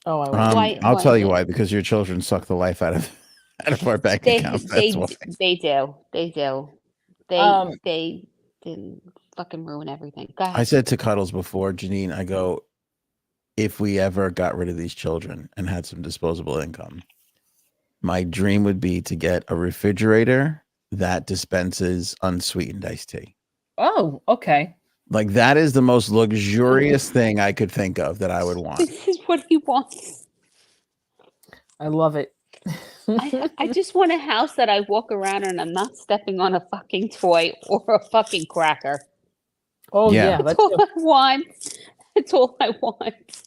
Oh, I'll tell you why. Because your children suck the life out of our bank account. That's why. They do. They didn't fucking ruin everything. Go ahead. I said to Cuddles before, Janine, I go, if we ever got rid of these children and had some disposable income, my dream would be to get a refrigerator that dispenses unsweetened iced tea. Oh, okay. Like, that is the most luxurious thing I could think of that I would want. This is what he wants. I love it. I just want a house that I walk around and I'm not stepping on a fucking toy or a fucking cracker. Oh yeah, that's all I want. That's all I want.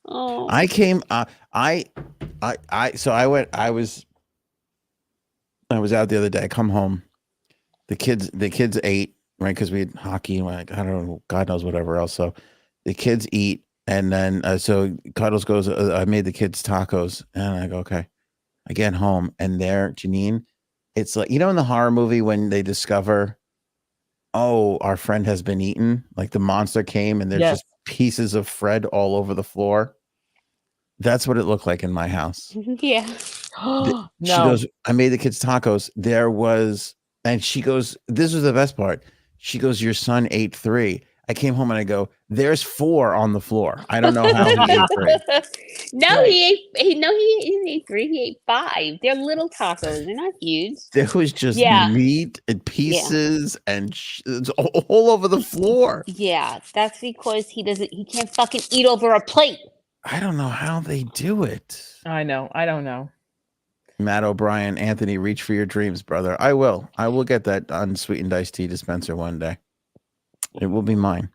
Oh, I came. I was out the other day. I come home. The kids ate, right? Because we had hockey and like, I don't know, God knows whatever else. So the kids eat, and then so Cuddles goes, I made the kids tacos, and I go, okay. I get home, and there, Janine, it's like, in the horror movie when they discover, oh, our friend has been eaten, like the monster came, and there's just pieces of Fred all over the floor. That's what it looked like in my house. Yeah. She goes, I made the kids tacos. There was, and she goes, this was the best part. She goes, your son ate 3. I came home and I go, there's 4 on the floor. I don't know how he ate 3. No, he ate 3. He ate 5. They're little tacos. They're not huge. There was just meat and pieces and it's all over the floor. Yeah, that's because he can't fucking eat over a plate. I don't know how they do it. I don't know. Matt O'Brien, Anthony, reach for your dreams, brother. I will get that unsweetened iced tea dispenser one day. It will be mine.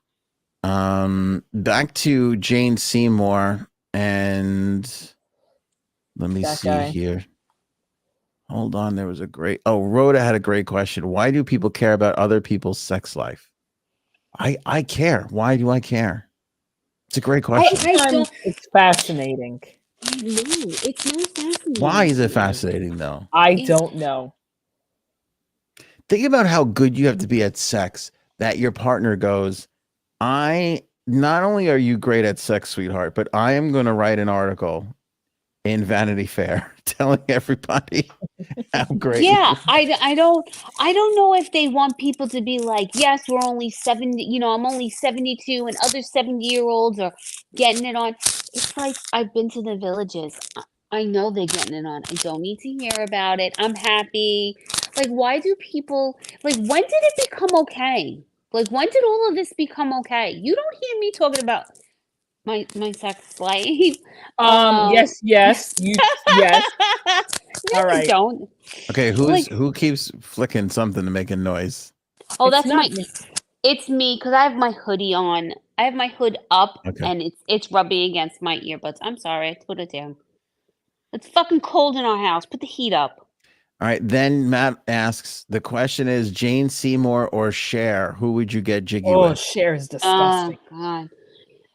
Back to Jane Seymour, and let me see here. Hold on, there was a great. Oh, Rhoda had a great question. Why do people care about other people's sex life? I care. Why do I care? It's a great question. It's fascinating. No, it's not fascinating. Why is it fascinating though? I don't know. Think about how good you have to be at sex that your partner goes, not only are you great at sex, sweetheart, but I am going to write an article in Vanity Fair telling everybody how great. Yeah, I don't know if they want people to be like, yes, we're only 70, I'm only 72 and other 70-year-olds are getting it on. It's like, I've been to the villages. I know they're getting it on. I don't need to hear about it. I'm happy. Like, why do people like? When did it become okay? Like, when did all of this become okay? You don't hear me talking about my sex life. Yes. Yes. Yes. No, All I right. don't. Okay, Like, who keeps flicking something to make a noise? oh, It's that's not my. me. It's me because I have my hoodie on. I have my hood up, Okay. and it's rubbing against my earbuds. I'm sorry, I put it down. It's fucking cold in our house. Put the heat up. All right. Then Matt asks, the question is Jane Seymour or Cher? Who would you get jiggy Oh, with? Cher is Oh disgusting. God.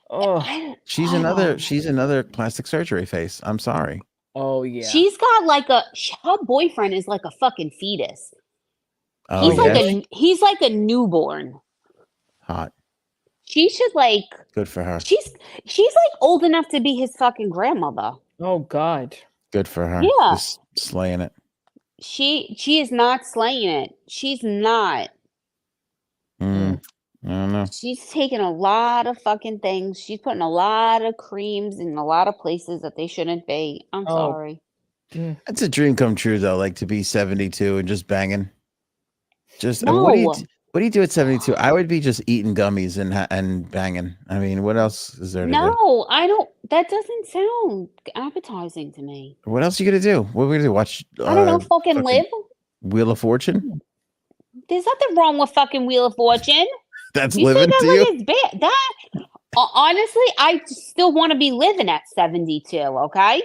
Oh. She's another plastic surgery face. I'm sorry. Oh yeah. She's got like her boyfriend is like a fucking fetus. Oh, He's like a newborn. hot. She should like Good for her. she's like old enough to be his fucking grandmother. Oh God. Good for her. Yeah. Just slaying it. She is not slaying it. She's not. I don't know. She's taking a lot of fucking things. She's putting a lot of creams in a lot of places that they shouldn't be. I'm Oh. sorry. It's a dream come true though, like to be 72 and just banging. Just No. what do you do at 72? I would be just eating gummies and banging. I mean, what else is there to do? No, I don't. That doesn't sound appetizing to me. What else are you gonna do? What are we gonna do? Watch I don't know. Fucking live. Wheel of Fortune? There's nothing wrong with fucking Wheel of Fortune. That's You living say that to like you? it's bad. That honestly, I still want to be living at 72. Okay,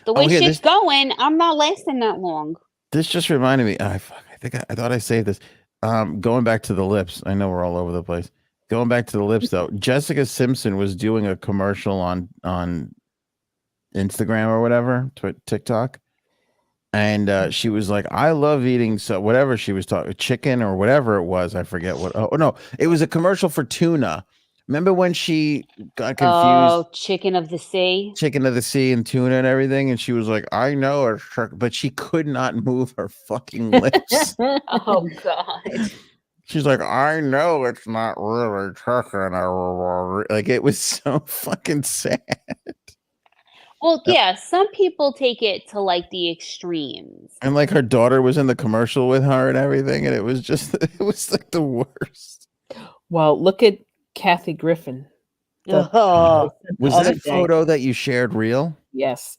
the way here, shit's going, I'm not lasting that long. This just reminded me. I thought I saved this. Going back to the lips. I know we're all over the place. Going back to the lips though. Jessica Simpson was doing a commercial on Instagram or whatever, TikTok. And she was like, I love eating whatever she was talking, chicken or whatever it was. I forget what. Oh no, it was a commercial for tuna. Remember when she got confused? Oh, chicken of the sea. Chicken of the sea and tuna and everything. And she was like, I know it, but she could not move her fucking lips. Oh God. She's like, I know it's not really chicken. Like it was so fucking sad. Well, yeah, some people take it to like the extremes. And like her daughter was in the commercial with her and everything. And it was like the worst. Well, look at Kathy Griffin. Was that photo that you shared real? Yes.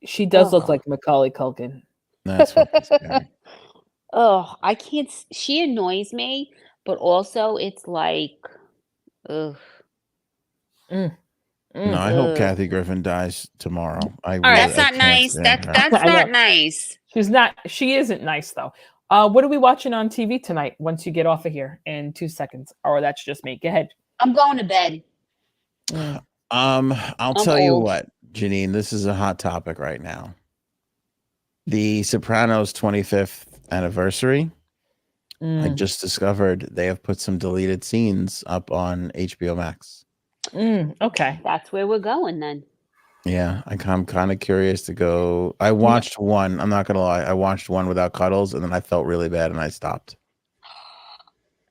She does look like Macaulay Culkin. That's fucking scary. Oh, I can't. She annoys me, but also it's like, ugh. No, I hope Kathy Griffin dies tomorrow. That's not nice. That's not nice. She isn't nice though. What are we watching on TV tonight once you get off of here in 2 seconds? Or that's just me. Go ahead. I'm going to bed. I'll tell you what, Janine, this is a hot topic right now. The Sopranos 25th anniversary. I just discovered they have put some deleted scenes up on HBO Max. Okay. That's where we're going then. Yeah, I'm kind of curious to go. I watched one. I'm not going to lie. I watched one without cuddles and then I felt really bad and I stopped.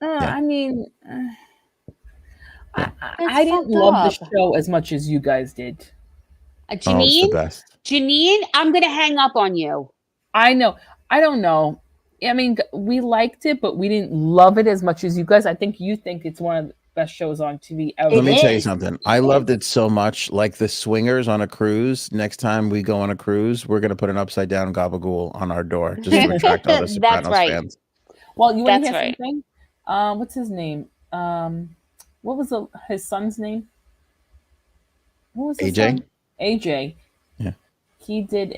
I mean, I didn't love the show as much as you guys did. Janine, it's the best. Janine, I'm going to hang up on you. I know. I don't know. I mean, we liked it, but we didn't love it as much as you guys. I think you think it's one of the best shows on TV ever. Let me tell you something. I loved it so much. Like the swingers on a cruise. Next time we go on a cruise, we're going to put an upside down gabagool on our door just to attract all the Sopranos fans. Well, you want to hear something? What's his name? What was his son's name? What was his AJ? son? AJ. Yeah. He did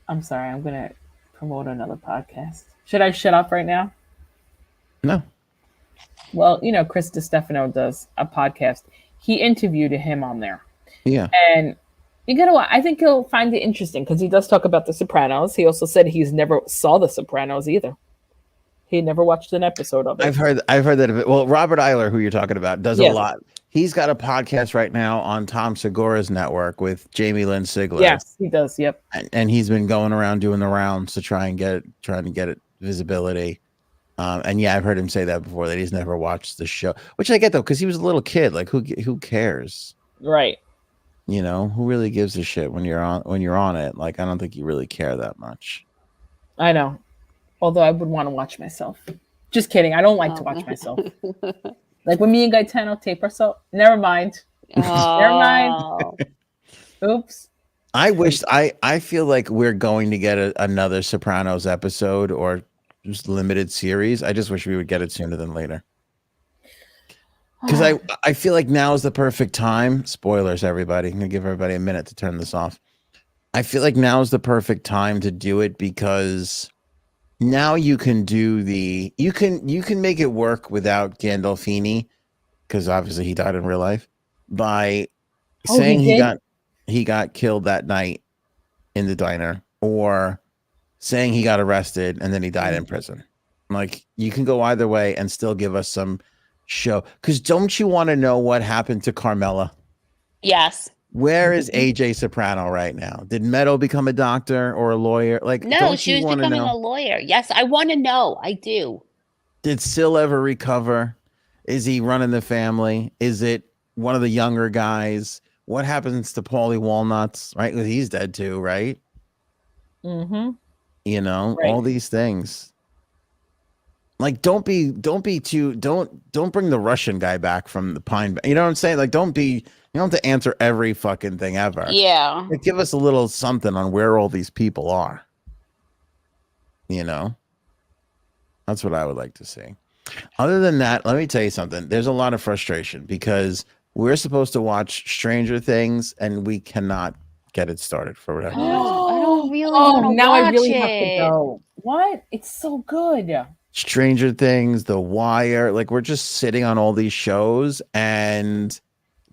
I'm sorry, I'm going to promote another podcast. Should I shut up right now? No. Well, Chris DiStefano does a podcast. He interviewed him on there. Yeah. And I think he'll find it interesting because he does talk about The Sopranos. He also said he's never saw The Sopranos either. He never watched an episode of it. I've heard that of it. Well, Robert Eiler, who you're talking about, does a lot. He's got a podcast right now on Tom Segura's network with Jamie Lynn Sigler. Yes, he does. Yep. And he's been going around doing the rounds to trying to get it visibility. And yeah, I've heard him say that before, that he's never watched the show, which I get though, because he was a little kid. Like who cares? Right. Who really gives a shit when you're on it? Like, I don't think you really care that much. I know. Although I would want to watch myself. Just kidding. I don't like to watch myself. Like when me and Gaetano tape ourselves. Never mind. Never mind. Oh. Oops. I feel like we're going to get another Sopranos episode or just limited series. I just wish we would get it sooner than later. Because I feel like now is the perfect time. Spoilers, everybody. I'm gonna give everybody a minute to turn this off. I feel like now is the perfect time to do it because now you can do you can make it work without Gandolfini, because obviously he died in real life, by saying he got killed that night in the diner, or saying he got arrested and then he died in prison. Like, you can go either way and still give us some show. Because don't you want to know what happened to Carmela? Yes. Where is AJ Soprano right now? Did Meadow become a doctor or a lawyer? Like, No, she was becoming a lawyer. Yes, I want to know. I do. Did Syl ever recover? Is he running the family? Is it one of the younger guys? What happens to Paulie Walnuts? Right, he's dead too, right? Mm-hmm. You know, right. All these things. Like, don't bring the Russian guy back from the Pine. You know what I'm saying? Like, you don't have to answer every fucking thing ever. Yeah. Like, give us a little something on where all these people are. You know, that's what I would like to see. Other than that, let me tell you something. There's a lot of frustration because we're supposed to watch Stranger Things and we cannot get it started for whatever reason. I don't really want to now watch I really it. have to go. What? It's so good. Stranger Things, The Wire, like, we're just sitting on all these shows and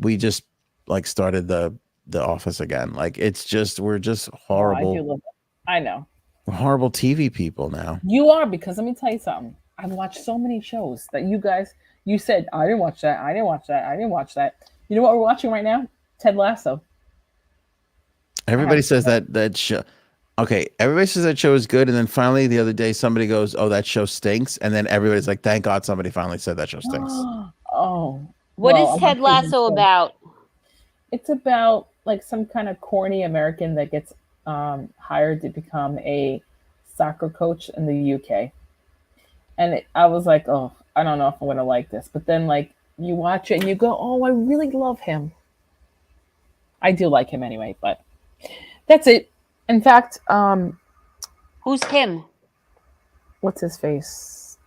we just like started the Office again. Like, we're just horrible. I do love it. I know. We're horrible TV people now. You are, because let me tell you something. I've watched so many shows that you said, I didn't watch that. I didn't watch that. I didn't watch that. You know what we're watching right now? Ted Lasso. Everybody says that show. Okay, everybody says that show is good, and then finally the other day somebody goes, "Oh, that show stinks," and then everybody's like, "Thank God somebody finally said that show stinks." What is Ted Lasso about? It's about like some kind of corny American that gets hired to become a soccer coach in the UK, and I was like, "Oh, I don't know if I'm gonna like this," but then like you watch it and you go, "Oh, I really love him." I do like him anyway, but that's it. In fact, who's him? What's his face?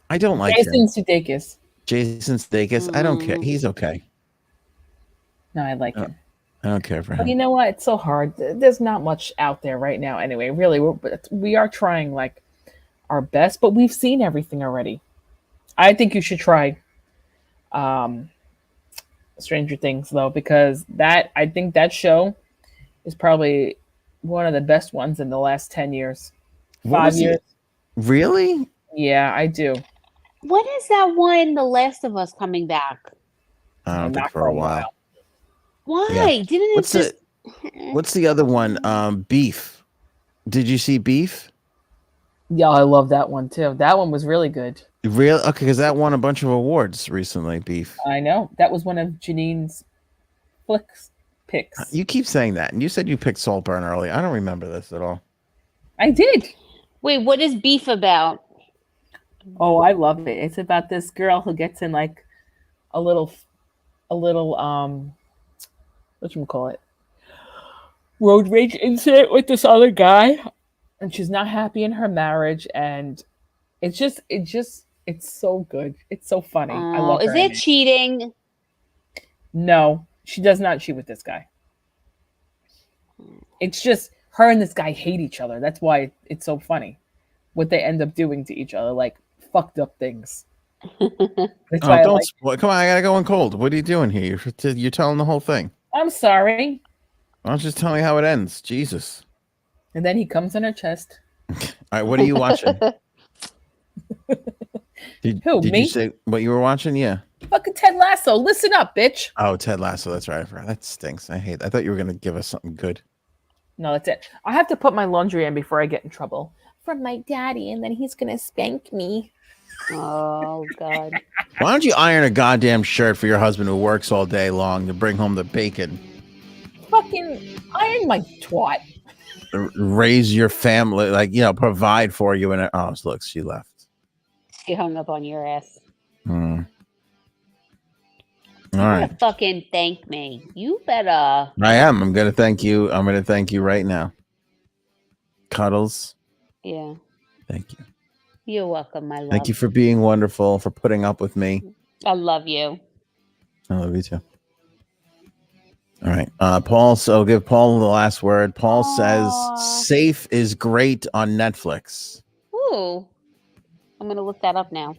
I don't like Jason Sudeikis. Jason Sudeikis. I don't care. He's okay. No, I like him. I don't care for him. But you know what? It's so hard. There's not much out there right now. Anyway, really, we are trying like our best, but we've seen everything already. I think you should try Stranger Things though, because I think that show is probably one of the best ones in the last 10 years. 5 years. Really? Yeah, I do. When is that one, The Last of Us, coming back? I don't think for a while. Why? Yeah. Didn't it What's the other one? Beef. Did you see Beef? Yeah, I love that one too. That one was really good. Really? Okay, because that won a bunch of awards recently, Beef. I know. That was one of Janine's picks. You keep saying that, and you said you picked Saltburn early. I don't remember this at all. I did. Wait, what is Beef about? Oh, I love it. It's about this girl who gets in like a little whatchamacallit, road rage incident with this other guy, and she's not happy in her marriage, and it's so good. It's so funny. I love her. Is it cheating? No, she does not cheat with this guy. It's just her and this guy hate each other. That's why it's so funny what they end up doing to each other, like fucked up things. That's why don't spoil. Come on, I gotta go in cold. What are you doing here? You're telling the whole thing. I'm sorry. Why don't you just tell me how it ends? Jesus. And then he comes on her chest. All right, what are you watching? Did me? You say what you were watching? Yeah. Fucking Ted Lasso. Listen up, bitch. Oh, Ted Lasso. That's right. I forgot. That stinks. I thought you were gonna give us something good. No, that's it. I have to put my laundry in before I get in trouble from my daddy, and then he's gonna spank me. Oh God. Why don't you iron a goddamn shirt for your husband who works all day long to bring home the bacon? Fucking iron my twat. raise your family, like, provide for you. And look, she left. She hung up on your ass. All You right. better fucking thank me. You better. I am. I'm going to thank you. I'm going to thank you right now. Cuddles. Yeah. Thank you. You're welcome, my love. Thank you for being wonderful, for putting up with me. I love you. I love you too. All right. Paul, so give Paul the last word. Paul says Safe is great on Netflix. Ooh. I'm going to look that up now.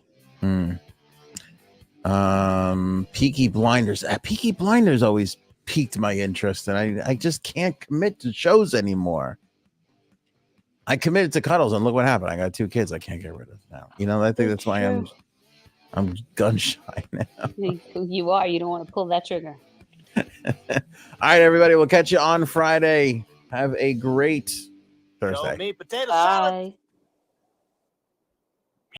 Peaky Blinders. Peaky Blinders always piqued my interest, and I just can't commit to shows anymore. I committed to Cuddles, and look what happened. I got 2 kids I can't get rid of now. I think that's why I'm gun shy now. You are. You don't want to pull that trigger. All right, everybody. We'll catch you on Friday. Have a great Thursday. Show me potato salad. Bye.